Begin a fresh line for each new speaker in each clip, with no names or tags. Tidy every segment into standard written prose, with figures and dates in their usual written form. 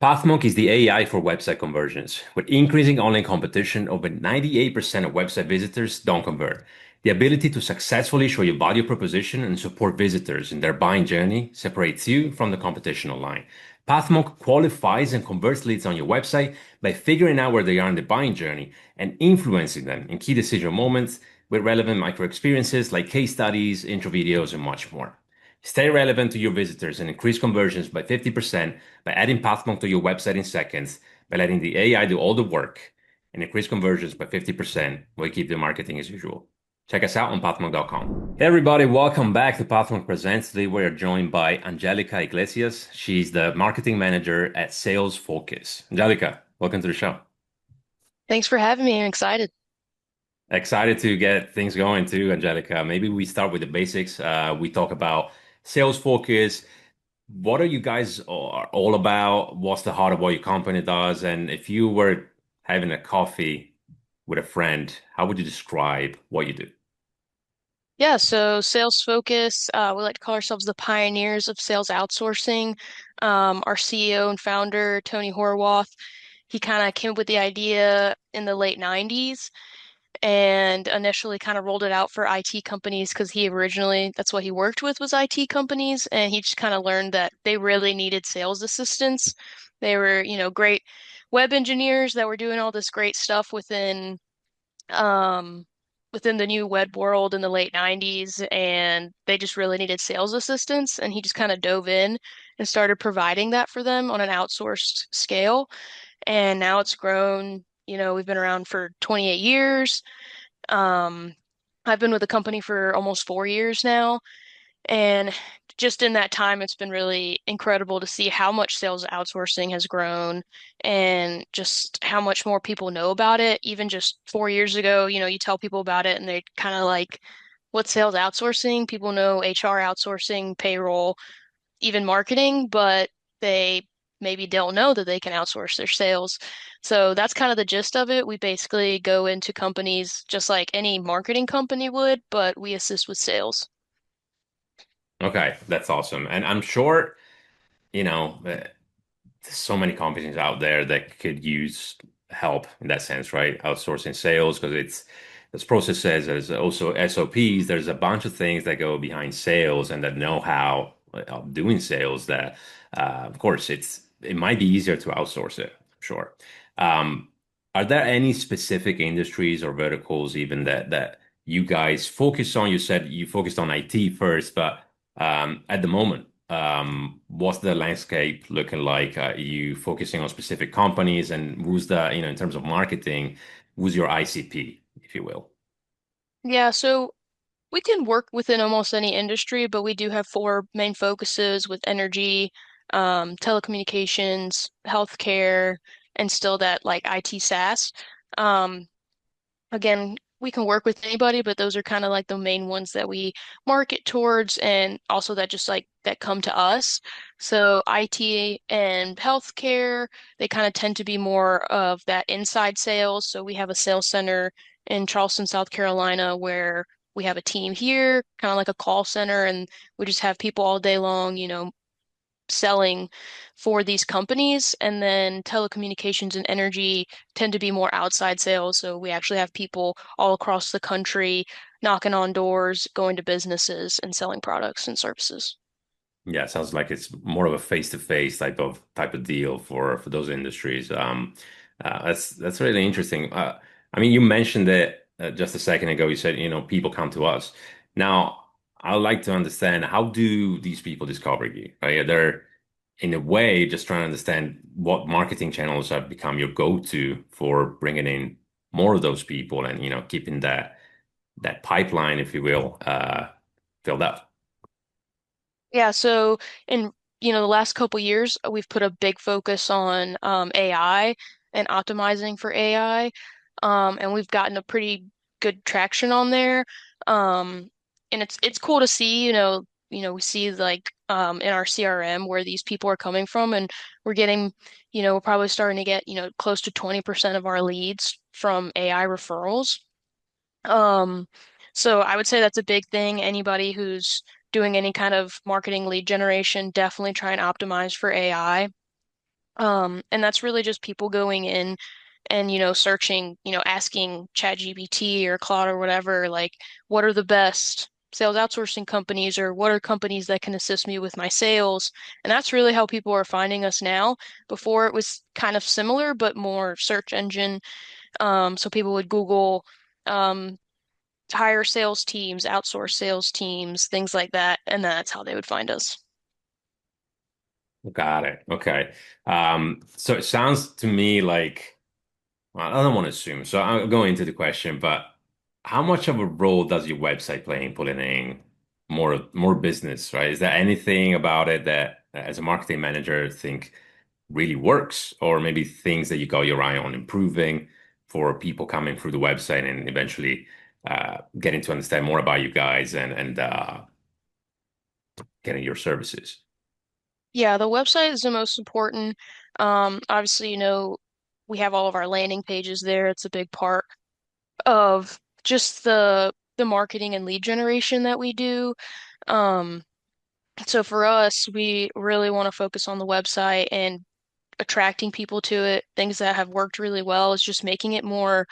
Pathmonk is the AI for website conversions. With increasing online competition, over 98% of website visitors don't convert. The ability to successfully show your value proposition and support visitors in their buying journey separates you from the competition online. Pathmonk qualifies and converts leads on your website by figuring out where they are in the buying journey and influencing them in key decision moments with relevant micro experiences like case studies, intro videos, and much more. Stay relevant to your visitors and increase conversions by 50% by adding Pathmonk to your website in seconds, by letting the AI do all the work, and increase conversions by 50% while you keep the marketing as usual. Check us out on pathmonk.com. Hey everybody, welcome back to Pathmonk Presents. Today we are joined by Angelica Iglesias. She's the marketing manager at SalesFocus. Angelica, welcome to the show.
Thanks for having me. I'm excited.
Excited to get things going too, Angelica. Maybe we start with the basics. We talk about sales focus. What are you guys all about? What's the heart of what your company does? And if you were having a coffee with a friend, how would you describe what you do?
Yeah, so SalesFocus, we like to call ourselves the pioneers of sales outsourcing. Our CEO and founder, Tony Horwath, he kind of came up with the idea in the late 90s and initially kind of rolled it out for IT companies because he originally, that's what he worked with was IT companies. And he just kind of learned that they really needed sales assistants. They were, great web engineers that were doing all this great stuff um, within the new web world in the late 90s, and they just really needed sales assistants. And he just kind of dove in and started providing that for them on an outsourced scale. And now it's grown. We've been around for 28 years. Um, I've been with the company for almost 4 years now. And just in that time, it's been really incredible to see how much sales outsourcing has grown and just how much more people know about it. Even just 4 years ago, you tell people about it and they kind of like, what sales outsourcing? People know HR outsourcing, payroll, even marketing, but they maybe don't know that they can outsource their sales. So that's kind of the gist of it. We basically go into companies just like any marketing company would, but we assist with sales.
Okay, that's awesome. And I'm sure, there's so many companies out there that could use help in that sense, right? Outsourcing sales because there's processes, there's also SOPs, there's a bunch of things that go behind sales and that know-how of doing sales that, of course, it might be easier to outsource it, sure. Um, are there any specific industries or verticals even that you guys focus on? You said you focused on IT first, but at the moment, what's the landscape looking like? Are you focusing on specific companies and who's in terms of marketing, who's your ICP, if you will?
Yeah, so we can work within almost any industry, but we do have four main focuses with energy, telecommunications, healthcare, and still that like IT SaaS. Um, Again, we can work with anybody, but those are kind of like the main ones that we market towards and also that just like that come to us. So IT and healthcare, they kind of tend to be more of that inside sales. So we have a sales center in Charleston, South Carolina, where we have a team here, kind of like a call center, and we just have people all day long, selling for these companies. And then telecommunications and energy tend to be more outside sales. So we actually have people all across the country knocking on doors, going to businesses and selling products and services.
Yeah, it sounds like it's more of a face-to-face type of deal for those industries. That's really interesting. I mean, you mentioned it just a second ago. You said, people come to us. Now, I'd like to understand how do these people discover you? Right? They're in a way just trying to understand what marketing channels have become your go-to for bringing in more of those people and keeping that pipeline, if you will, filled up.
Yeah, so in the last couple years, we've put a big focus on AI and optimizing for AI, and we've gotten a pretty good traction on there. Um, and it's cool to see, we see like in our CRM where these people are coming from, and we're getting, we're probably starting to get, close to 20% of our leads from AI referrals. Um, so I would say that's a big thing. Anybody who's doing any kind of marketing lead generation, definitely try and optimize for AI. And that's really just people going in and, searching, asking ChatGPT or Claude or whatever, like, what are the best sales outsourcing companies or what are companies that can assist me with my sales? And that's really how people are finding us now. Before it was kind of similar, but more search engine. So people would Google, um, hire sales teams, outsource sales teams, things like that, and that's how they would find us.
Got it. Okay. So it sounds to me like, well, I don't want to assume, so I'm going into the question, but how much of a role does your website play in pulling in more business, right? Is there anything about it that, as a marketing manager, think really works, or maybe things that you got your eye on improving for people coming through the website and eventually getting to understand more about you guys and getting your services?
Yeah, the website is the most important. Obviously, we have all of our landing pages there. It's a big part of just the marketing and lead generation that we do. Um, so for us, we really want to focus on the website and attracting people to it. Things that have worked really well is just making it more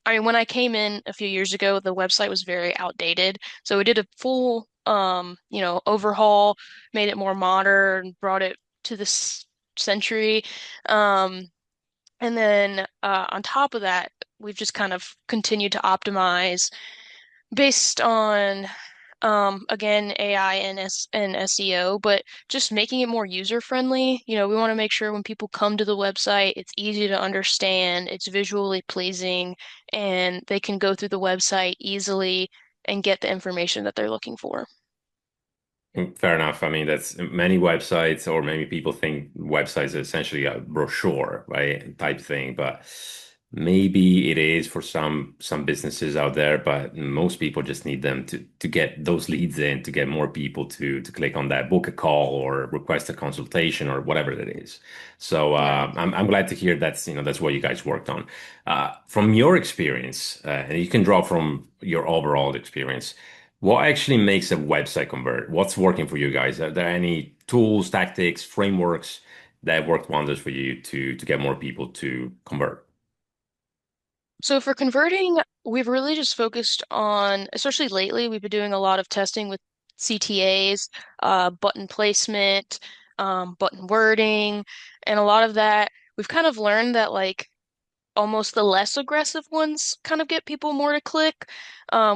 I mean, when I came in a few years ago, the website was very outdated. So we did a full, overhaul, made it more modern, brought it to this century. Um, and then on top of that, we've just kind of continued to optimize based on again AI and SEO, but just making it more user friendly. We want to make sure when people come to the website, it's easy to understand, it's visually pleasing, and they can go through the website easily and get the information that they're looking for.
Fair enough. I mean, that's many websites, or maybe people think websites are essentially a brochure, right? Type thing, but maybe it is for some businesses out there, but most people just need them to get those leads in, to get more people to click on that, book a call or request a consultation or whatever it is. So
Yeah.
I'm glad to hear that's what you guys worked on. From your experience, and you can draw from your overall experience. What actually makes a website convert? What's working for you guys? Are there any tools, tactics, frameworks that worked wonders for you to get more people to convert?
So for converting, we've really just focused on, especially lately, we've been doing a lot of testing with CTAs, button placement, button wording, and a lot of that. We've kind of learned that like almost the less aggressive ones kind of get people more to click,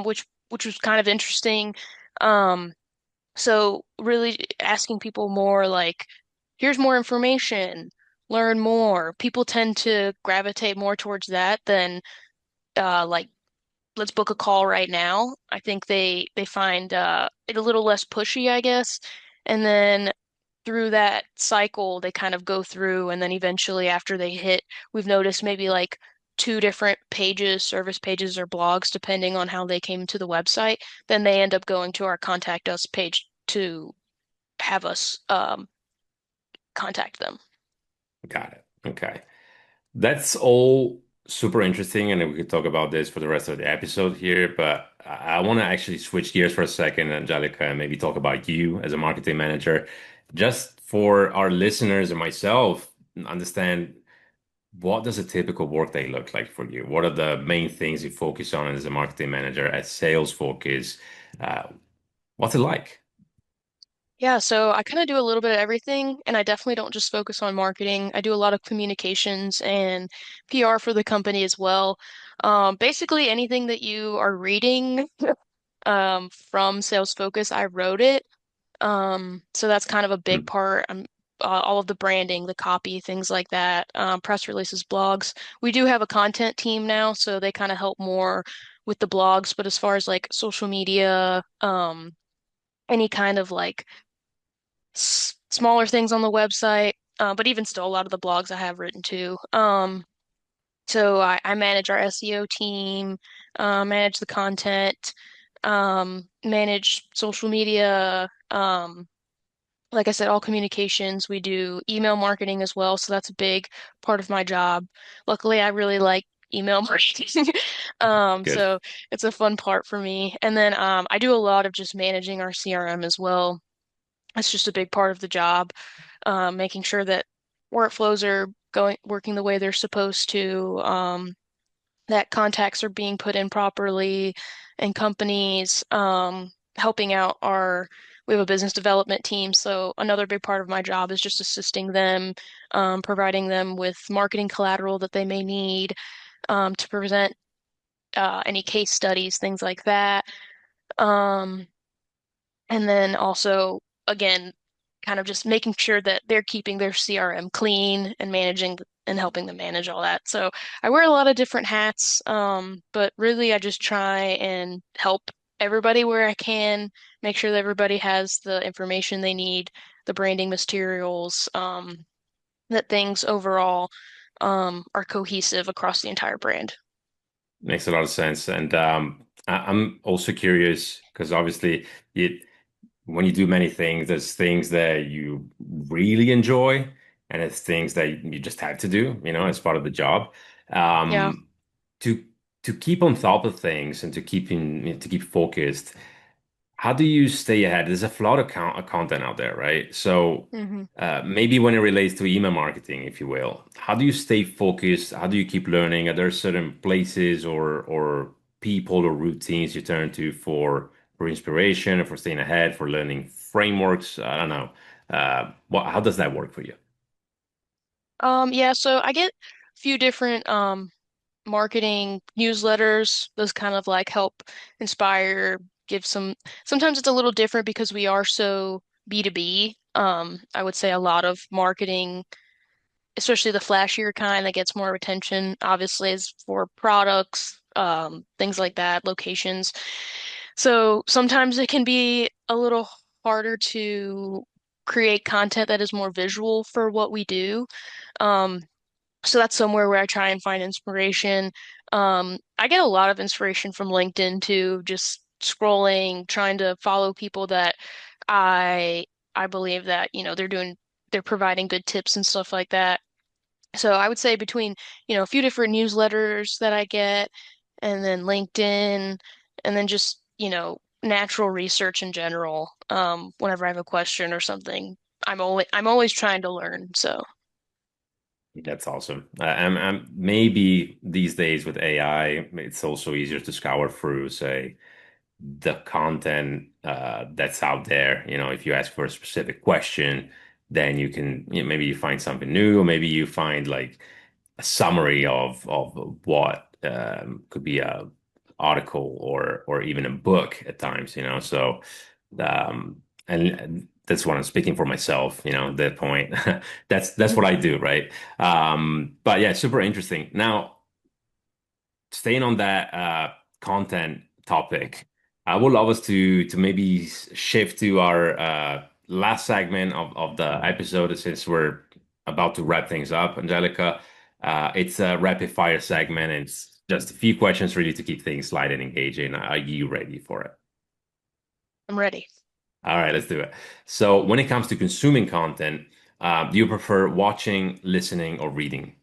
which was kind of interesting. Um, so really asking people more like, here's more information, learn more. People tend to gravitate more towards that than like let's book a call right now. I think they find it a little less pushy, I guess. And then through that cycle, they kind of go through, and then eventually after they hit, we've noticed maybe like two different pages, service pages or blogs, depending on how they came to the website. Then they end up going to our contact us page to have us contact them.
Got it. Okay. That's all super interesting, and we could talk about this for the rest of the episode here, but I want to actually switch gears for a second, Angelica, and maybe talk about you as a marketing manager. Just for our listeners and myself, understand, what does a typical workday look like for you? What are the main things you focus on as a marketing manager at SalesFocus? Uh, what's it like?
Yeah, so I kind of do a little bit of everything, and I definitely don't just focus on marketing. I do a lot of communications and PR for the company as well. Basically, anything that you are reading from SalesFocus, I wrote it. So that's kind of a big
Hmm.
part. All of the branding, the copy, things like that, press releases, blogs. We do have a content team now, so they kind of help more with the blogs. But as far as like social media, any kind of like s smaller things on the website, but even still, a lot of the blogs I have written too. So I manage our SEO team, manage the content, manage social media. Like I said, all communications. We do email marketing as well, so that's a big part of my job. Luckily, I really like email marketing.
Good.
So it's a fun part for me. And then I do a lot of just managing our CRM as well. That's just a big part of the job, making sure that workflows are going working the way they're supposed to, that contacts are being put in properly in companies, helping out we have a business development team, so another big part of my job is just assisting them, providing them with marketing collateral that they may need, to present any case studies, things like that. Um, and then also, again, kind of just making sure that they're keeping their CRM clean and managing and helping them manage all that. So I wear a lot of different hats, but really I just try and help everybody where I can, make sure that everybody has the information they need, the branding materials, that things overall are cohesive across the entire brand.
Makes a lot of sense. And I'm also curious because obviously you, when you do many things, there's things that you really enjoy, and it's things that you just have to do, as part of the job.
Yeah.
Um, to to keep on top of things and to keep focused, how do you stay ahead? There's a flood of content out there, right? So
hmm
maybe when it relates to email marketing, if you will, how do you stay focused? How do you keep learning? Are there certain places or people or routines you turn to for inspiration or for staying ahead, for learning frameworks? I don't know. How does that work for you?
yeah, so I get a few different marketing newsletters. Those kind of like help inspire, give some, sometimes it's a little different because we are so B2B. I would say a lot of marketing, especially the flashier kind that gets more attention, obviously is for products, things like that, locations. So sometimes it can be a little harder to create content that is more visual for what we do. Um, so that's somewhere where I try and find inspiration. I get a lot of inspiration from LinkedIn too, just scrolling, trying to follow people that I I believe that, they're providing good tips and stuff like that. So I would say between, a few different newsletters that I get and then LinkedIn and then just, natural research in general. Whenever I have a question or something, I'm always trying to learn. So,
That's awesome. Maybe these days with AI, it's also easier to scour through, say, the content that's out there. If you ask for a specific question, then you can, maybe you find something new, or maybe you find like a summary of what could be a article or even a book at times. So um, and that's what I'm speaking for myself. At that point, that's what I do, right? But yeah, super interesting. Now, staying on that content topic, I would love us to maybe shift to our last segment of the episode since we're about to wrap things up, Angelica. It's a rapid fire segment. And it's just a few questions really to keep things light and engaging. Are you ready for it?
I'm ready.
All right, let's do it. So, when it comes to consuming content, do you prefer watching, listening, or reading?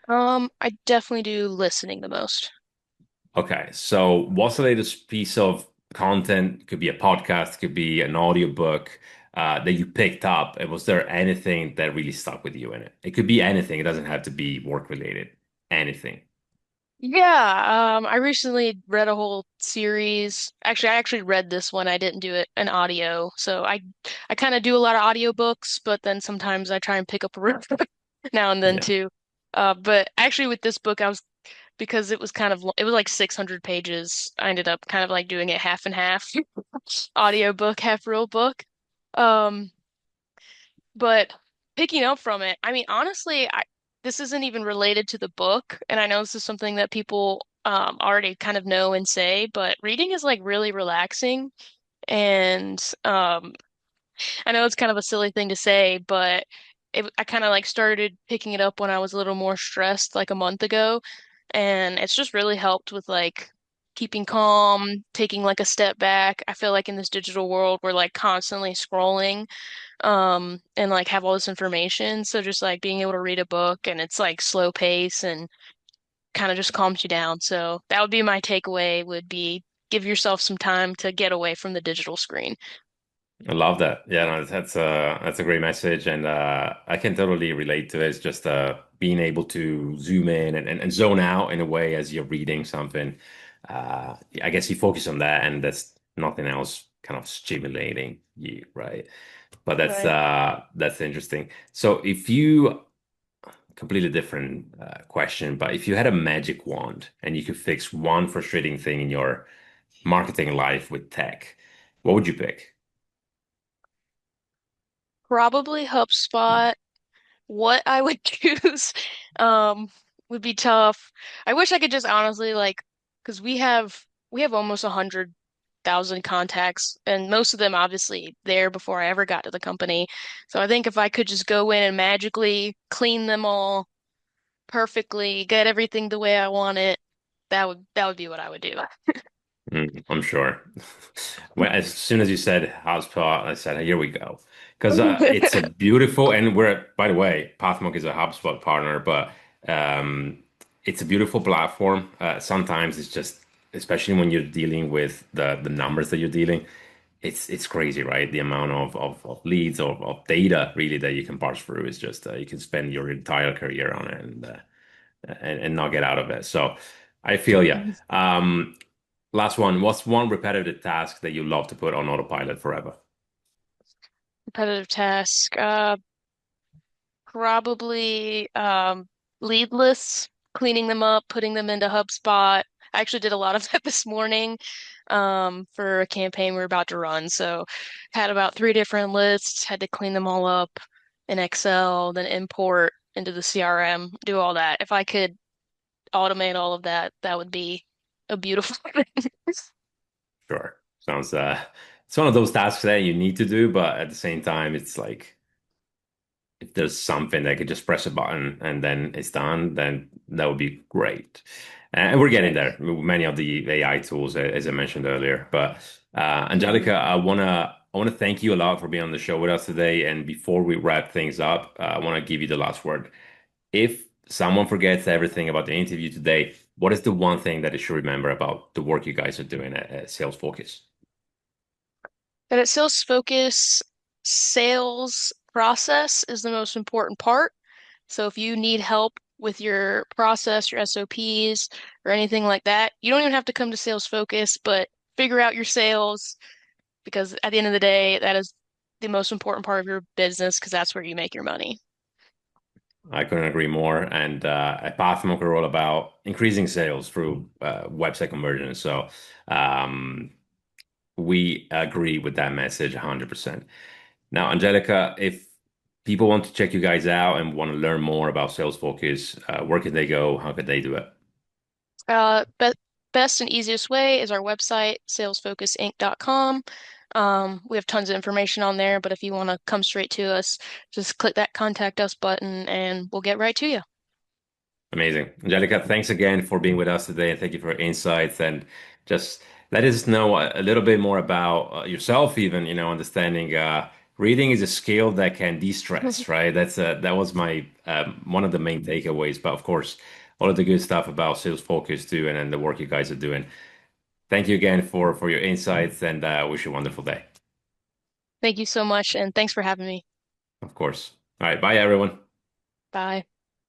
I definitely do listening the most.
Okay, so what's the latest piece of content? Could be a podcast, could be an audiobook that you picked up. And was there anything that really stuck with you in it? It could be anything. It doesn't have to be work related. Anything.
Yeah, I recently read a whole series. Actually, I actually read this one. I didn't do it in audio. So I kind of do a lot of audiobooks, but then sometimes I try and pick up a real book now and then
Yeah.
too. But actually with this book, because it was it was like 600 pages. I ended up kind of like doing it half and half, audiobook, half real book. Um, but picking up from it, I mean, honestly, this isn't even related to the book, and I know this is something that people already kind of know and say, but reading is like really relaxing, and I know it's kind of a silly thing to say, but I kind of like started picking it up when I was a little more stressed, like a month ago, and it's just really helped with like keeping calm, taking like a step back. I feel like in this digital world, we're like constantly scrolling and like have all this information. So just like being able to read a book and it's like slow pace and kind of just calms you down. So that would be my takeaway would be give yourself some time to get away from the digital screen.
I love that. Yeah, no, that's a great message, and I can totally relate to it. It's just being able to zoom in and zone out in a way as you're reading something. I guess you focus on that, and that's nothing else kind of stimulating you, right? But
Right.
that's interesting. So if you completely different question, but if you had a magic wand and you could fix one frustrating thing in your marketing life with tech, what would you pick?
Probably HubSpot. What I would choose um would be tough. I wish I could just honestly like because we have almost 100,000 contacts and most of them obviously there before I ever got to the company. So I think if I could just go in and magically clean them all perfectly, get everything the way I want it, that would be what I would do.
I'm sure. Well, as soon as you said HubSpot, I said, here we go. Because it's a beautiful, and by the way, Pathmark is a HubSpot partner, but um, it's a beautiful platform. Sometimes it's just, especially when you're dealing with the numbers that you're dealing, it's crazy, right? The amount of leads, of data really that you can parse through is just, you can spend your entire career on it and not get out of it. So I feel you. Last one. What's one repetitive task that you love to put on autopilot forever?
Repetitive task. Probably lead lists, cleaning them up, putting them into HubSpot. I actually did a lot of that this morning for a campaign we were about to run. So had about three different lists, had to clean them all up in Excel, then import into the CRM, do all that. If I could automate all of that, that would be a beautiful thing.
Sure. Sounds it's one of those tasks that you need to do, but at the same time, it's like if there's something that could just press a button and then it's done, then that would be great. And we're getting
Right.
there with many of the AI tools, as I mentioned earlier. But
Mhm.
Angelica, I wanna thank you a lot for being on the show with us today. And before we wrap things up, I want to give you the last word. If someone forgets everything about the interview today, what is the one thing that they should remember about the work you guys are doing at SalesFocus?
But at SalesFocus, sales process is the most important part. So if you need help with your process, your SOPs, or anything like that, you don't even have to come to SalesFocus, but figure out your sales because at the end of the day, that is the most important part of your business because that's where you make your money.
I couldn't agree more. And at Pathmark, we're all about increasing sales through website conversion. So um, we agree with that message 100%. Now, Angelica, if people want to check you guys out and want to learn more about SalesFocus, where can they go? How could they do it?
Be best and easiest way is our website, salesfocusinc.com. We have tons of information on there, but if you want to come straight to us, just click that contact us button and we'll get right to you.
Amazing. Angelica, thanks again for being with us today and thank you for your insights and just let us know a little bit more about yourself, even, understanding reading is a skill that can de-stress, right? That was my one of the main takeaways. But of course, all of the good stuff about Sales Focus too and the work you guys are doing. Thank you again for your insights and wish you a wonderful day.
Thank you so much, and thanks for having me.
Of course. All right. Bye, everyone.
Bye.